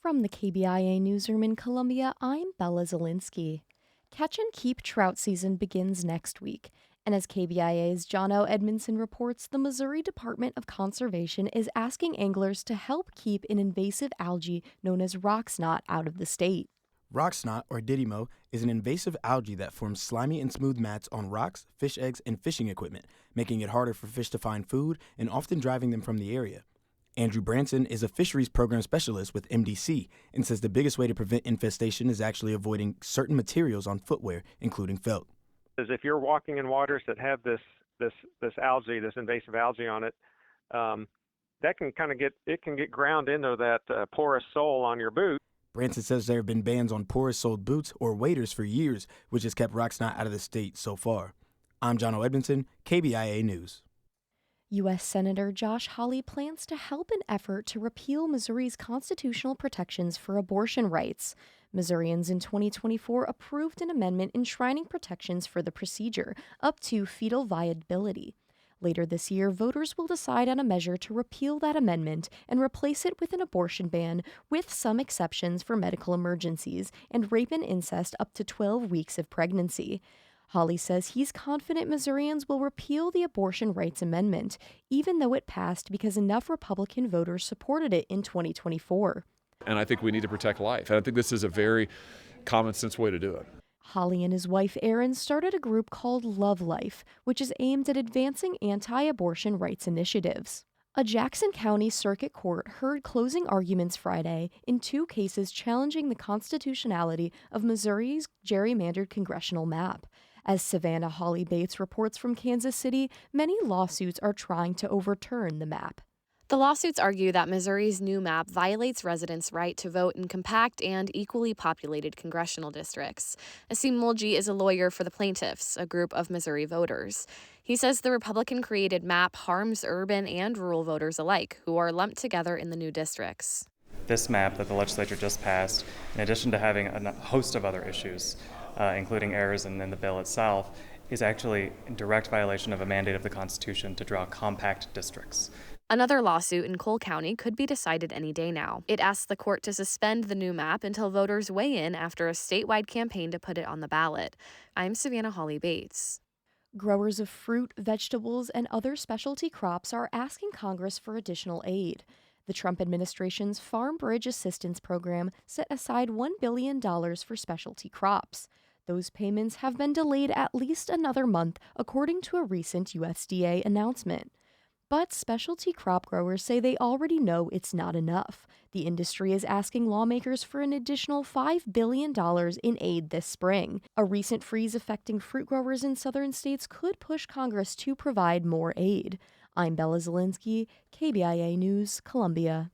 From the KBIA Newsroom in Columbia, I'm Bella Zielinski. Catch and keep trout season begins next week. And as KBIA's Jono Edmondson reports, the Missouri Department of Conservation is asking anglers to help keep an invasive algae known as rock snot out of the state. Rock snot, or didymo, is an invasive algae that forms slimy and smooth mats on rocks, fish eggs, and fishing equipment, making it harder for fish to find food and often driving them from the area. Andrew Branson is a fisheries program specialist with MDC and says the biggest way to prevent infestation is actually avoiding certain materials on footwear, including felt. If you're walking in waters that have this algae, this invasive algae on it, that can get ground into that porous sole on your boot. Branson says there have been bans on porous-soled boots or waders for years, which has kept rock snot out of the state so far. I'm Jono Edmondson, KBIA News. U.S. Senator Josh Hawley plans to help an effort to repeal Missouri's constitutional protections for abortion rights. Missourians in 2024 approved an amendment enshrining protections for the procedure up to fetal viability. Later this year, voters will decide on a measure to repeal that amendment and replace it with an abortion ban, with some exceptions for medical emergencies and rape and incest up to 12 weeks of pregnancy. Hawley says he's confident Missourians will repeal the abortion rights amendment, even though it passed because enough Republican voters supported it in 2024. And I think we need to protect life. And I think this is a very common sense way to do it. Hawley and his wife Erin started a group called Love Life, which is aimed at advancing anti-abortion rights initiatives. A Jackson County Circuit Court heard closing arguments Friday in two cases challenging the constitutionality of Missouri's gerrymandered congressional map. As Savannah Holly Bates reports from Kansas City, many lawsuits are trying to overturn the map. The lawsuits argue that Missouri's new map violates residents' right to vote in compact and equally populated congressional districts. Asim Mulji is a lawyer for the plaintiffs, a group of Missouri voters. He says the Republican-created map harms urban and rural voters alike, who are lumped together in the new districts. This map that the legislature just passed, in addition to having a host of other issues, including errors in the bill itself, is actually in direct violation of a mandate of the Constitution to draw compact districts. Another lawsuit in Cole County could be decided any day now. It asks the court to suspend the new map until voters weigh in after a statewide campaign to put it on the ballot. I'm Savannah Holly Bates. Growers of fruit, vegetables, and other specialty crops are asking Congress for additional aid. The Trump administration's Farm Bridge Assistance Program set aside $1 billion for specialty crops. Those payments have been delayed at least another month, according to a recent USDA announcement. But specialty crop growers say they already know it's not enough. The industry is asking lawmakers for an additional $5 billion in aid this spring. A recent freeze affecting fruit growers in southern states could push Congress to provide more aid. I'm Bella Zielinski, KBIA News, Columbia.